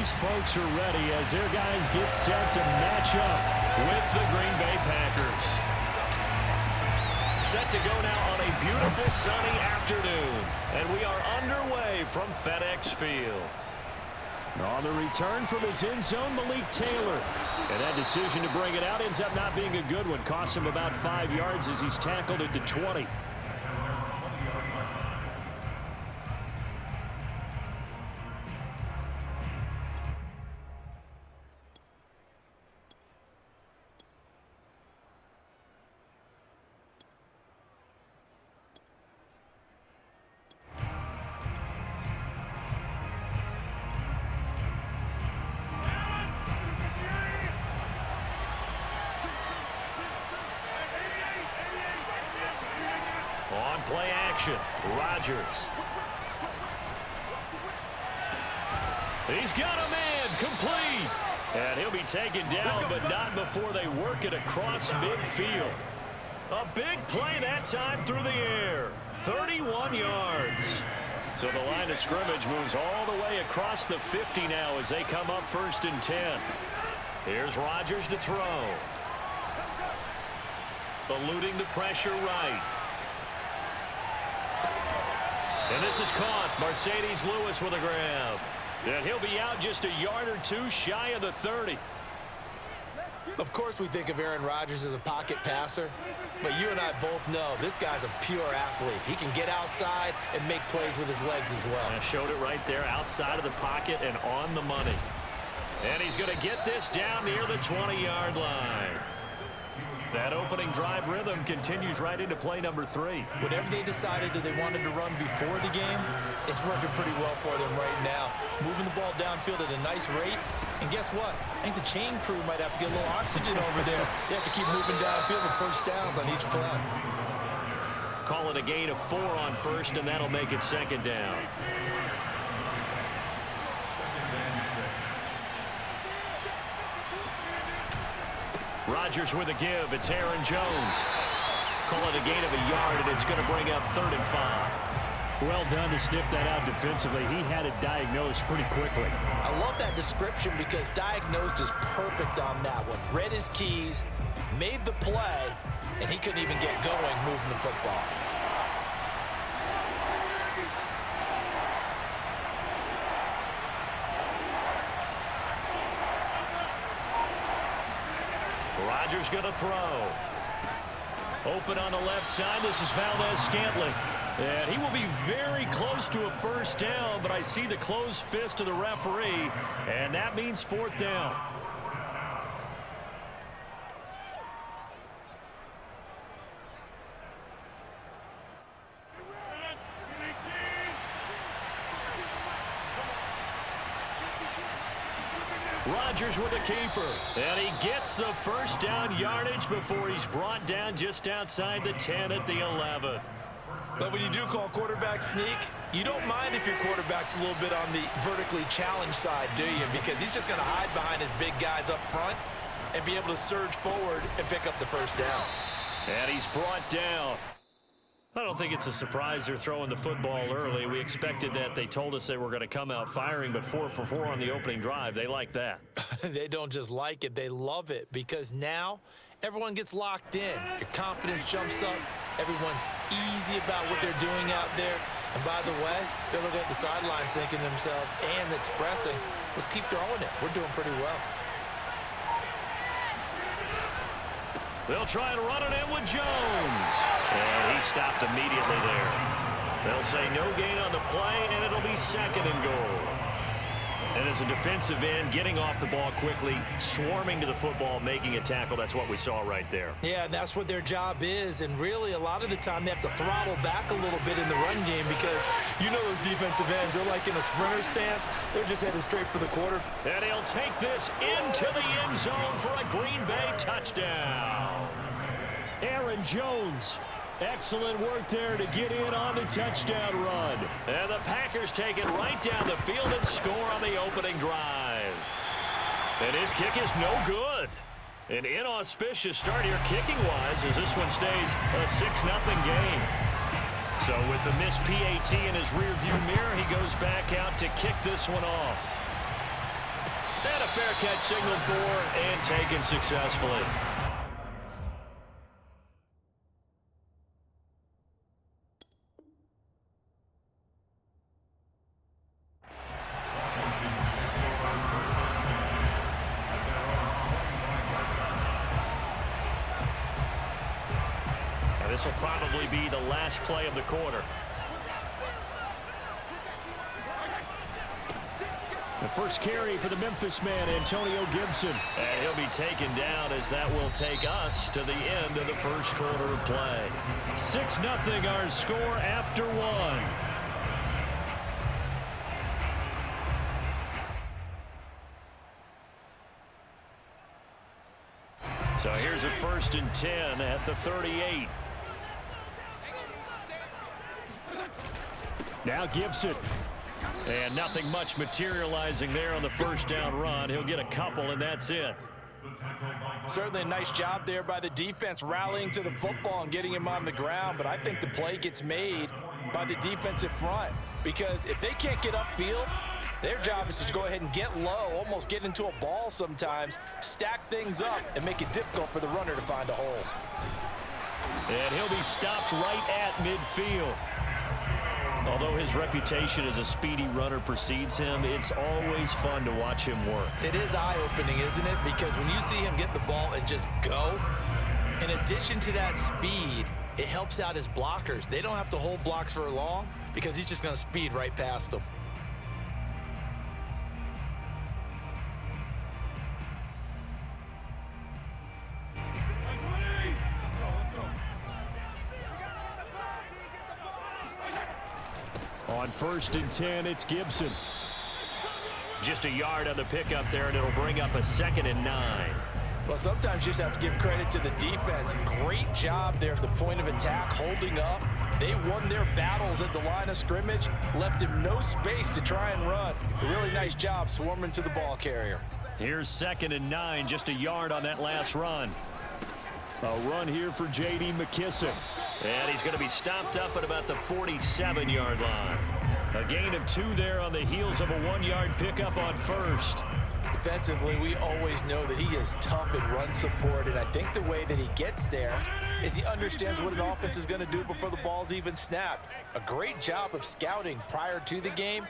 these folks are ready as their guys get set to match up with the Green Bay Packers. Set to go now on a beautiful sunny afternoon, and we are underway from FedEx Field. On the return from his end zone, Malik Taylor. And that decision to bring it out ends up not being a good one. Cost him about 5 yards as he's tackled at the 20. On play action, Rodgers. He's got a man, complete. And he'll be taken down, but not before they work it across midfield. A big play that time through the air. 31 yards. So the line of scrimmage moves all the way across the 50 now as they come up 1st and 10. Here's Rodgers to throw. Eluding the pressure right. And this is caught. Mercedes Lewis with a grab. And he'll be out just a yard or two shy of the 30. Of course we think of Aaron Rodgers as a pocket passer, but you and I both know this guy's a pure athlete. He can get outside and make plays with his legs as well. And showed it right there outside of the pocket and on the money. And he's going to get this down near the 20-yard line. That opening drive rhythm continues right into play number 3. Whatever they decided that they wanted to run before the game, it's working pretty well for them right now. Moving the ball downfield at a nice rate. And guess what? I think the chain crew might have to get a little oxygen over there. They have to keep moving downfield with first downs on each play. Call it a gain of 4 on first, and that'll make it 2nd down. Rodgers with a give. It's Aaron Jones. Call it a gain of a yard, and it's going to bring up 3rd and 5. Well done to sniff that out defensively. He had it diagnosed pretty quickly. I love that description because diagnosed is perfect on that one. Read his keys, made the play, and he couldn't even get going moving the football. Rodgers going to throw. Open on the left side. This is Valdez-Scantling. And he will be very close to a 1st down, but I see the closed fist of the referee, and that means 4th down. Rodgers with a keeper, and he gets the 1st down yardage before he's brought down just outside the 10 at the 11. But when you do call quarterback sneak, you don't mind if your quarterback's a little bit on the vertically challenged side, do you? Because he's just going to hide behind his big guys up front and be able to surge forward and pick up the 1st down. And he's brought down. I don't think it's a surprise they're throwing the football early. We expected that. They told us they were going to come out firing, but 4 for 4 on the opening drive. They like that. They don't just like it. They love it because now everyone gets locked in. Your confidence jumps up. Everyone's easy about what they're doing out there. And by the way, they're looking at the sidelines thinking to themselves and expressing, let's keep throwing it. We're doing pretty well. They'll try and run it in with Jones. And he stopped immediately there. They'll say no gain on the play, and it'll be 2nd and goal. And as a defensive end, getting off the ball quickly, swarming to the football, making a tackle, that's what we saw right there. Yeah, and that's what their job is. And really, a lot of the time, they have to throttle back a little bit in the run game because you know those defensive ends, they're like in a sprinter stance. They're just headed straight for the quarter. And he'll take this into the end zone for a Green Bay touchdown. Aaron Jones. Excellent work there to get in on the touchdown run. And the Packers take it right down the field and score on the opening drive. And his kick is no good. An inauspicious start here kicking-wise as this one stays a 6-0 game. So with the missed PAT in his rearview mirror, he goes back out to kick this one off. fair catch signaled for and taken successfully. And this will probably be the last play of the quarter. The first carry for the Memphis man, Antonio Gibson. And he'll be taken down as that will take us to the end of the first quarter of play. 6-0 our score after one. So here's a 1st and 10 at the 38. Now Gibson. And nothing much materializing there on the first down run. He'll get a couple, and that's it. Certainly a nice job there by the defense rallying to the football and getting him on the ground. But I think the play gets made by the defensive front, because if they can't get upfield, their job is to go ahead and get low, almost get into a ball sometimes, stack things up, and make it difficult for the runner to find a hole. And he'll be stopped right at midfield. Although his reputation as a speedy runner precedes him, it's always fun to watch him work. It is eye-opening, isn't it? Because when you see him get the ball and just go, in addition to that speed, it helps out his blockers. They don't have to hold blocks for long because he's just going to speed right past them. On 1st and 10, it's Gibson. Just a yard on the pickup there, and it'll bring up a 2nd and 9. Well, sometimes you just have to give credit to the defense. Great job there at the point of attack, holding up. They won their battles at the line of scrimmage, left him no space to try and run. A really nice job swarming to the ball carrier. Here's 2nd and 9, just a yard on that last run. A run here for J.D. McKissick. And he's going to be stopped up at about the 47-yard line. A gain of 2 there on the heels of a 1-yard pickup on 1st. Defensively, we always know that he is tough in run support, and I think the way that he gets there is he understands what an offense is going to do before the ball's even snapped. A great job of scouting prior to the game,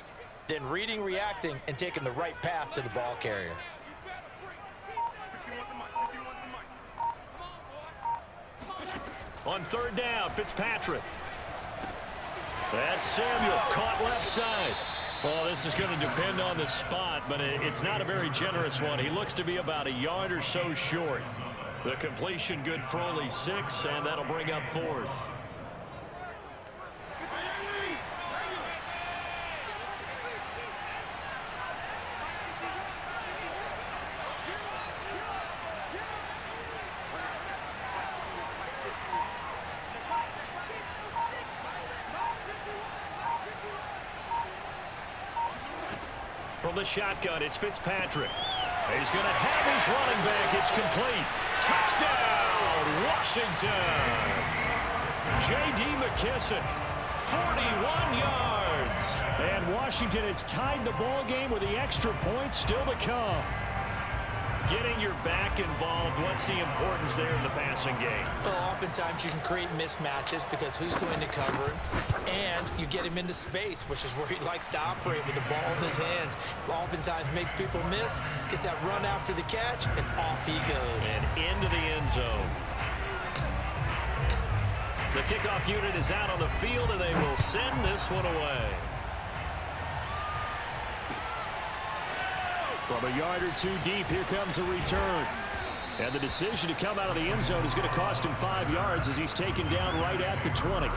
then reading, reacting, and taking the right path to the ball carrier. On 3rd down, Fitzpatrick. That's Samuel, caught left side. Well, this is going to depend on the spot, but it's not a very generous one. He looks to be about a yard or so short. The completion good for only 6, and that'll bring up 4th. From the shotgun, it's Fitzpatrick. He's going to have his running back. It's complete. Touchdown, Washington. J.D. McKissick, 41 yards. And Washington has tied the ball game with the extra point still to come. Getting your back involved, what's the importance there in the passing game? Well, oftentimes you can create mismatches because who's going to cover him, and you get him into space, which is where he likes to operate with the ball in his hands. Oftentimes makes people miss, gets that run after the catch, and off he goes. And into the end zone. The kickoff unit is out on the field, and they will send this one away. From a yard or 2 deep, here comes a return. And the decision to come out of the end zone is going to cost him 5 yards as he's taken down right at the 20.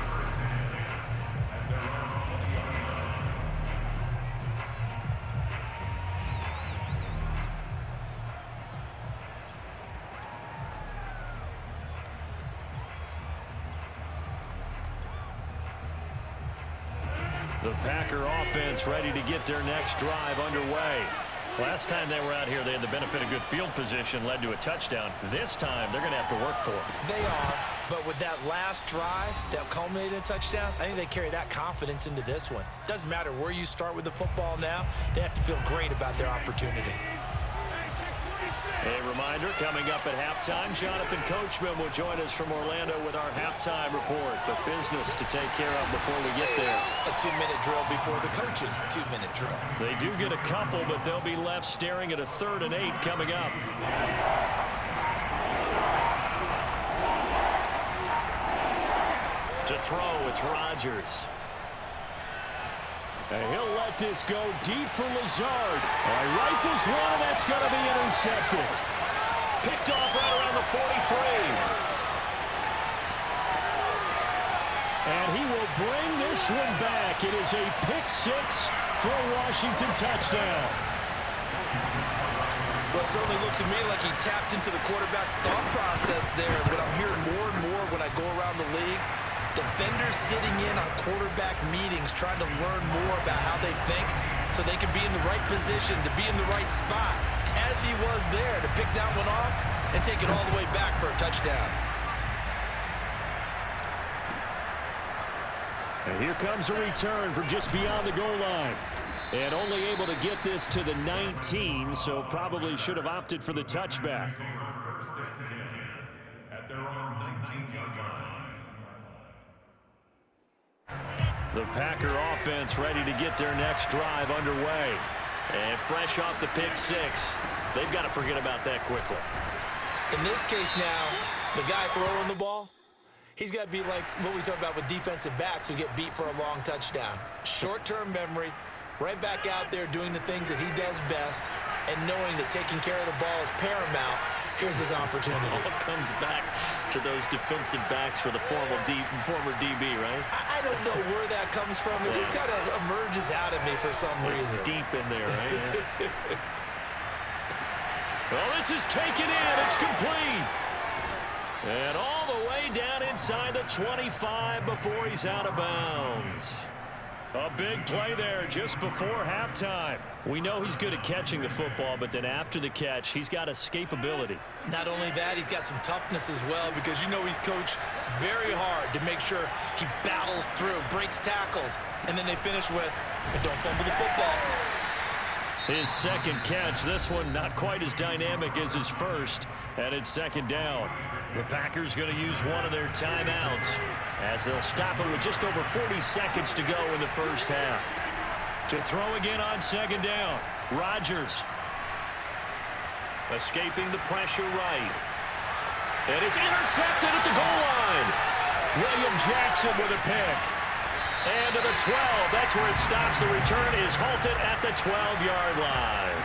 The Packer offense ready to get their next drive underway. Last time they were out here, they had the benefit of good field position, led to a touchdown. This time, they're going to have to work for it. They are, but with that last drive that culminated in a touchdown, I think they carry that confidence into this one. Doesn't matter where you start with the football now, they have to feel great about their opportunity. A reminder, coming up at halftime, Jonathan Coachman will join us from Orlando with our halftime report. The business to take care of before we get there. A 2-minute drill before the coach's 2-minute drill. They do get a couple, but they'll be left staring at a 3rd and 8 coming up. To throw, it's Rodgers. And he'll let this go deep for Lazard. Rifles one, and that's going to be intercepted. Picked off right around the 43. And he will bring this one back. It is a pick-6 for a Washington touchdown. Well, it certainly looked to me like he tapped into the quarterback's thought process there. But I'm hearing more and more when I go around the league, defenders sitting in on quarterback meetings trying to learn more about how they think so they can be in the right position, to be in the right spot, as he was there to pick that one off and take it all the way back for a touchdown. And here comes a return from just beyond the goal line. And only able to get this to the 19, so probably should have opted for the touchback. At their own 19-yard line. The Packer offense ready to get their next drive underway. And fresh off the pick-6, they've got to forget about that quickly. In this case now, the guy throwing the ball, he's got to be like what we talk about with defensive backs who get beat for a long touchdown. Short-term memory, right back out there doing the things that he does best, and knowing that taking care of the ball is paramount. Here's his opportunity. All comes back to those defensive backs for the former DB, right? I don't know where that comes from. It just kind of emerges out of me for some reason. It's deep in there, right? Well, this is taken in. It's complete. And all the way down inside the 25 before he's out of bounds. A big play there just before halftime. We know he's good at catching the football, but then after the catch, he's got escapability. Not only that, he's got some toughness as well, because you know he's coached very hard to make sure he battles through, breaks tackles, and then they finish with, but don't fumble the football. His second catch, this one not quite as dynamic as his first, and it's 2nd down. The Packers going to use one of their timeouts as they'll stop it with just over 40 seconds to go in the first half. To throw again on 2nd down, Rodgers. Escaping the pressure right. And it's intercepted at the goal line. William Jackson with a pick. And to the 12, that's where it stops. The return is halted at the 12-yard line.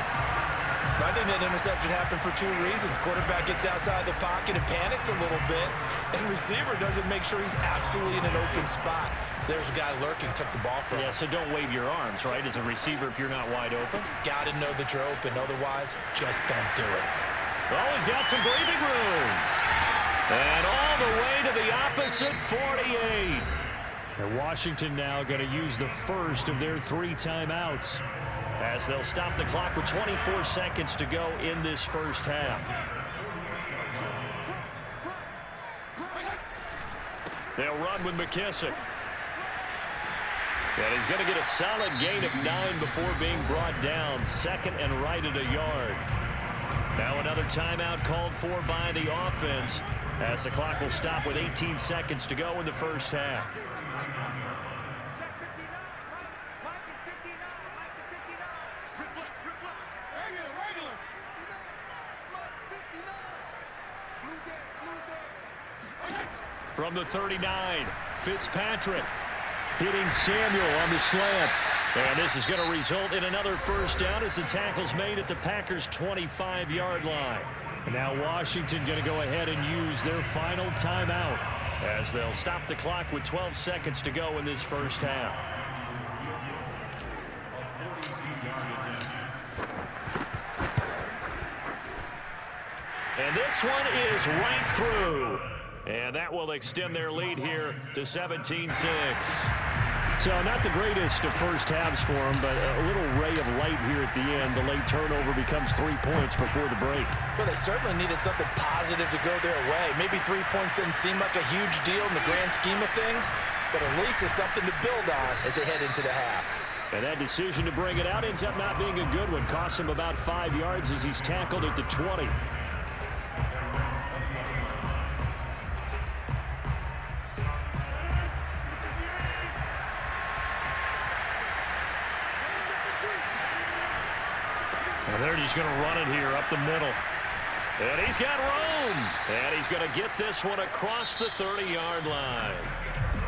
I think that interception happened for 2 reasons. Quarterback gets outside the pocket and panics a little bit, and receiver doesn't make sure he's absolutely in an open spot. So there's a guy lurking, took the ball from him. Yeah, so don't wave your arms, right, as a receiver if you're not wide open. Got to know that you're open. Otherwise, just don't do it. Well, he's got some breathing room. And all the way to the opposite 48. And Washington now going to use the first of their 3 timeouts, as they'll stop the clock with 24 seconds to go in this first half. They'll run with McKissick. And he's going to get a solid gain of 9 before being brought down. 2nd and right at a yard. Now another timeout called for by the offense, as the clock will stop with 18 seconds to go in the first half. From the 39, Fitzpatrick hitting Samuel on the slant. And this is going to result in another first down as the tackle's made at the Packers' 25-yard line. And now Washington going to go ahead and use their final timeout, as they'll stop the clock with 12 seconds to go in this first half. And this one is right through. And that will extend their lead here to 17-6. So not the greatest of first halves for them, but a little ray of light here at the end. The late turnover becomes 3 points before the break. Well, they certainly needed something positive to go their way. Maybe 3 points doesn't seem like a huge deal in the grand scheme of things, but at least it's something to build on as they head into the half. And that decision to bring it out ends up not being a good one. Costs him about 5 yards as he's tackled at the 20. And they're just going to run it here up the middle. And he's got room. And he's going to get this one across the 30-yard line.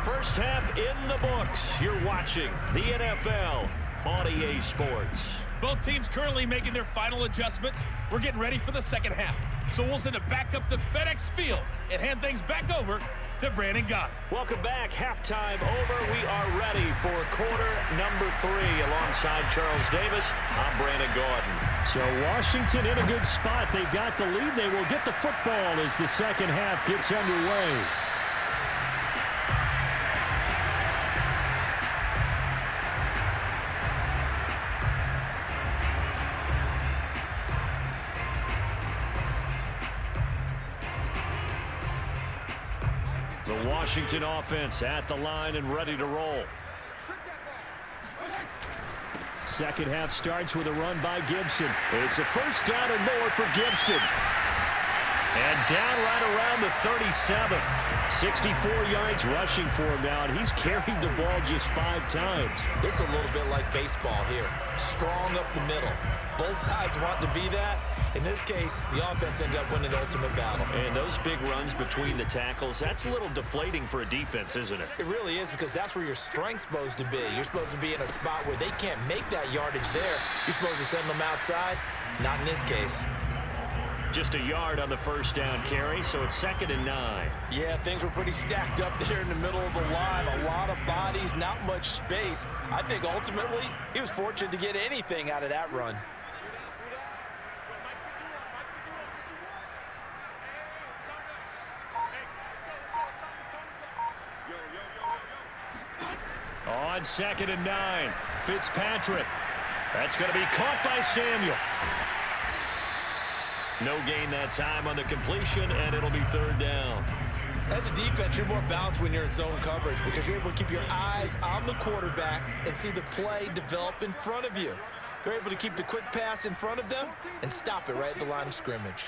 First half in the books. You're watching the NFL on EA Sports. Both teams currently making their final adjustments. We're getting ready for the second half. So we'll send it back up to FedEx Field and hand things back over to Brandon Gott. Welcome back. Halftime over. We are ready for quarter number 3 alongside Charles Davis. I'm Brandon Gaudin. So Washington in a good spot. They've got the lead. They will get the football as the second half gets underway. The Washington offense at the line and ready to roll. Second half starts with a run by Gibson. It's a first down and more for Gibson. And down right around the 37. 64 yards rushing for him now, and he's carried the ball just 5 times. This is a little bit like baseball here. Strong up the middle. Both sides want to be that. In this case, the offense ended up winning the ultimate battle. And those big runs between the tackles, that's a little deflating for a defense, isn't it? It really is, because that's where your strength's supposed to be. You're supposed to be in a spot where they can't make that yardage there. You're supposed to send them outside. Not in this case. Just a yard on the first down carry, so it's 2nd and 9. Yeah, things were pretty stacked up there in the middle of the line. A lot of bodies, not much space. I think ultimately he was fortunate to get anything out of that run. On 2nd and 9, Fitzpatrick. That's going to be caught by Samuel. No gain that time on the completion, and it'll be 3rd down. As a defense, you're more balanced when you're in zone coverage because you're able to keep your eyes on the quarterback and see the play develop in front of you. They're able to keep the quick pass in front of them and stop it right at the line of scrimmage.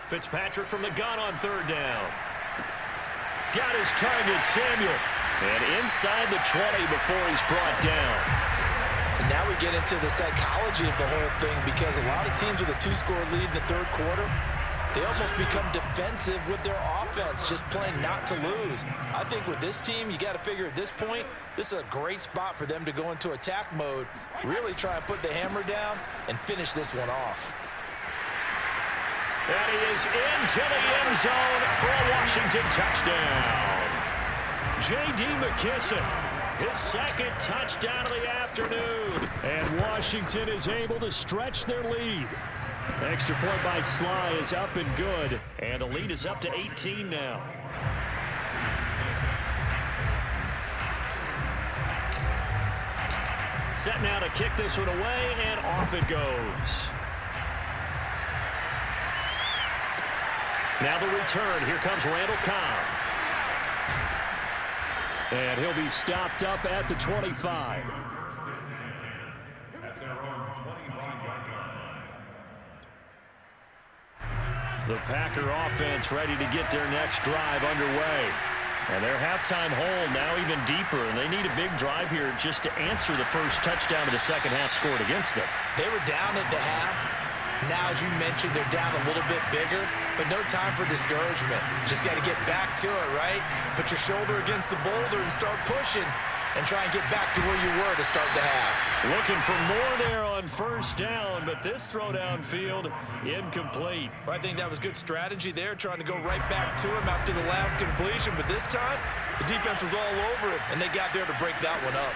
Fitzpatrick from the gun on 3rd down. Got his target, Samuel. And inside the 20 before he's brought down. And now we get into the psychology of the whole thing, because a lot of teams with a 2-score lead in the 3rd quarter, they almost become defensive with their offense, just playing not to lose. I think with this team, you got to figure at this point, this is a great spot for them to go into attack mode, really try and put the hammer down and finish this one off. And he is into the end zone for a Washington touchdown. J.D. McKissick, his 2nd touchdown of the afternoon. And Washington is able to stretch their lead. Extra point by Sly is up and good. And the lead is up to 18 now. Set now to kick this one away, and off it goes. Now the return. Here comes Randall Cobb. And he'll be stopped up at the 25. The Packer offense ready to get their next drive underway. And their halftime hole now even deeper, and they need a big drive here just to answer the first touchdown of the second half scored against them. They were down at the half. Now, as you mentioned, they're down a little bit bigger, but no time for discouragement. Just got to get back to it, right? Put your shoulder against the boulder and start pushing and try and get back to where you were to start the half. Looking for more there on first down, but this throw downfield incomplete. Well, I think that was good strategy there, trying to go right back to him after the last completion, but this time the defense was all over it, and they got there to break that one up.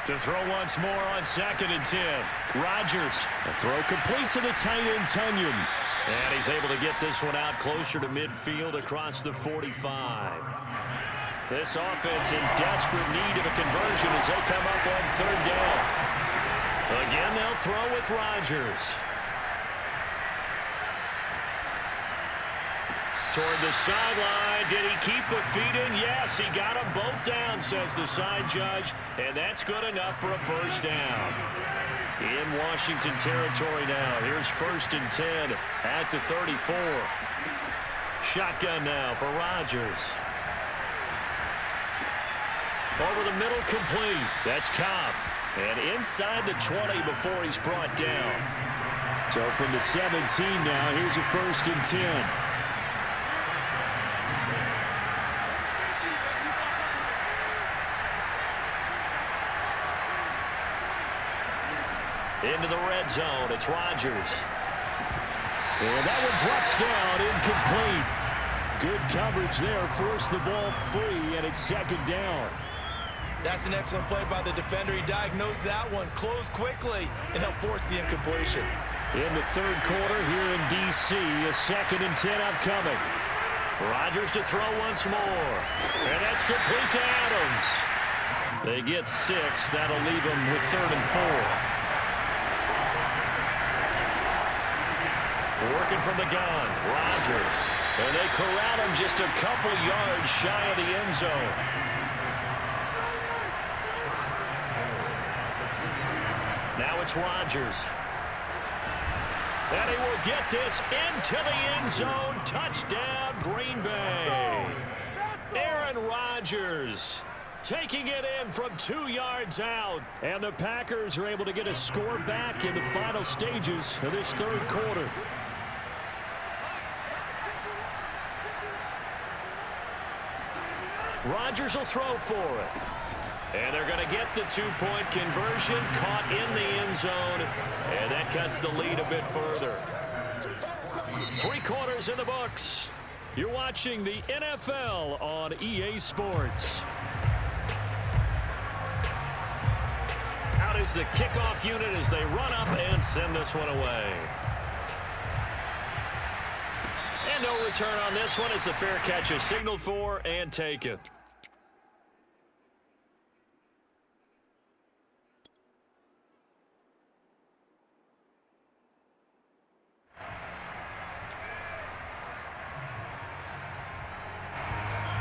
To throw once more on 2nd and 10. Rodgers, a throw complete to the tight end, Tunyon. And he's able to get this one out closer to midfield across the 45. This offense in desperate need of a conversion as they come up on 3rd down. Again, they'll throw with Rodgers. Toward the sideline. Did he keep the feet in? Yes, he got them both down, says the side judge. And that's good enough for a first down. In Washington territory now. Here's 1st and 10 at the 34. Shotgun now for Rodgers. Over the middle, complete. That's Cobb. And inside the 20 before he's brought down. So from the 17 now, here's a 1st and 10. Into the red zone. It's Rodgers. And that one drops down, incomplete. Good coverage there. Forced the ball free, and it's 2nd down. That's an excellent play by the defender. He diagnosed that one, closed quickly, and helped force the incompletion. In the 3rd quarter here in D.C., a 2nd and 10 upcoming. Rodgers to throw once more. And that's complete to Adams. They get 6. That'll leave them with 3rd and 4. Working from the gun, Rodgers. And they corral him just a couple yards shy of the end zone. Now it's Rodgers. And he will get this into the end zone. Touchdown, Green Bay. Aaron Rodgers taking it in from 2 yards out. And the Packers are able to get a score back in the final stages of this 3rd quarter. Rodgers will throw for it. And they're going to get the 2-point conversion, caught in the end zone, and that cuts the lead a bit further. 3 quarters in the books. You're watching the NFL on EA Sports. Out is the kickoff unit as they run up and send this one away. And no return on this one as the fair catch is signaled for and taken.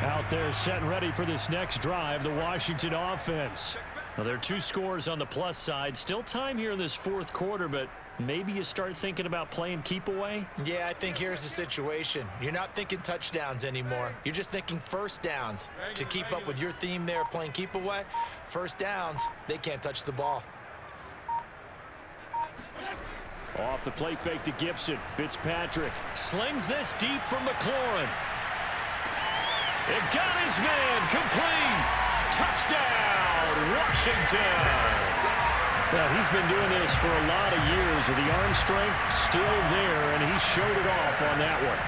Out there set and ready for this next drive, the Washington offense. Now, there are 2 scores on the plus side. Still time here in this 4th quarter, but maybe you start thinking about playing keep away? Yeah, I think here's the situation. You're not thinking touchdowns anymore. You're just thinking first downs. To keep up with your theme there, playing keep away, first downs, they can't touch the ball. Off the play fake to Gibson. Fitzpatrick slings this deep from McLaurin. It got his man complete. Touchdown, Washington. Well, he's been doing this for a lot of years with the arm strength still there, and he showed it off on that one.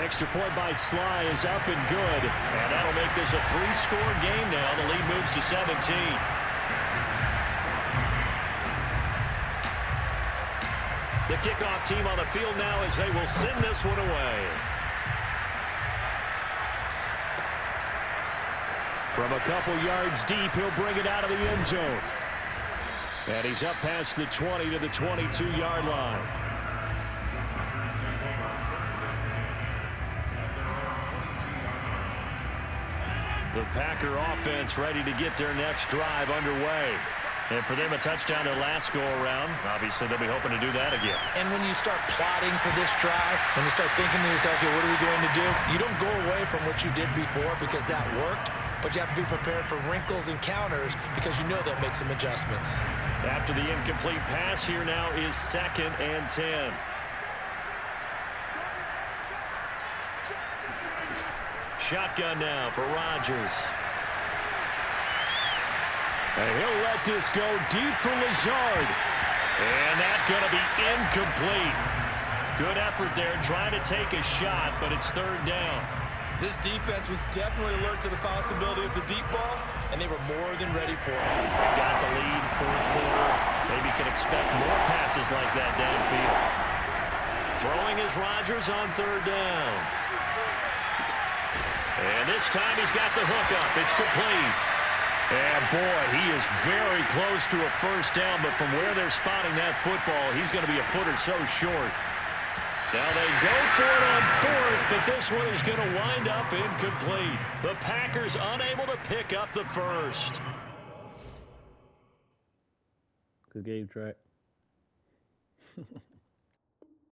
Extra point by Sly is up and good, and that'll make this a 3-score game now. The lead moves to 17. The kickoff team on the field now as they will send this one away. From a couple yards deep, he'll bring it out of the end zone. And he's up past the 20 to the 22-yard line. The Packer offense ready to get their next drive underway. And for them, a touchdown their last go-around. Obviously, they'll be hoping to do that again. And when you start plotting for this drive, when you start thinking to yourself, okay, what are we going to do? You don't go away from what you did before because that worked, but you have to be prepared for wrinkles and counters because you know that makes some adjustments. After the incomplete pass, here now is 2nd and 10. Shotgun now for Rodgers. And he'll let this go deep for Lazard. And that's going to be incomplete. Good effort there trying to take a shot, but it's 3rd down. This defense was definitely alert to the possibility of the deep ball, and they were more than ready for it. They got the lead, 4th quarter. Maybe you can expect more passes like that downfield. Throwing is Rodgers on 3rd down. And this time he's got the hook up. It's complete. And, boy, he is very close to a first down, but from where they're spotting that football, he's going to be a foot or so short. Now they go for it on fourth, but this one is going to wind up incomplete. The Packers unable to pick up the first. Good game, Track.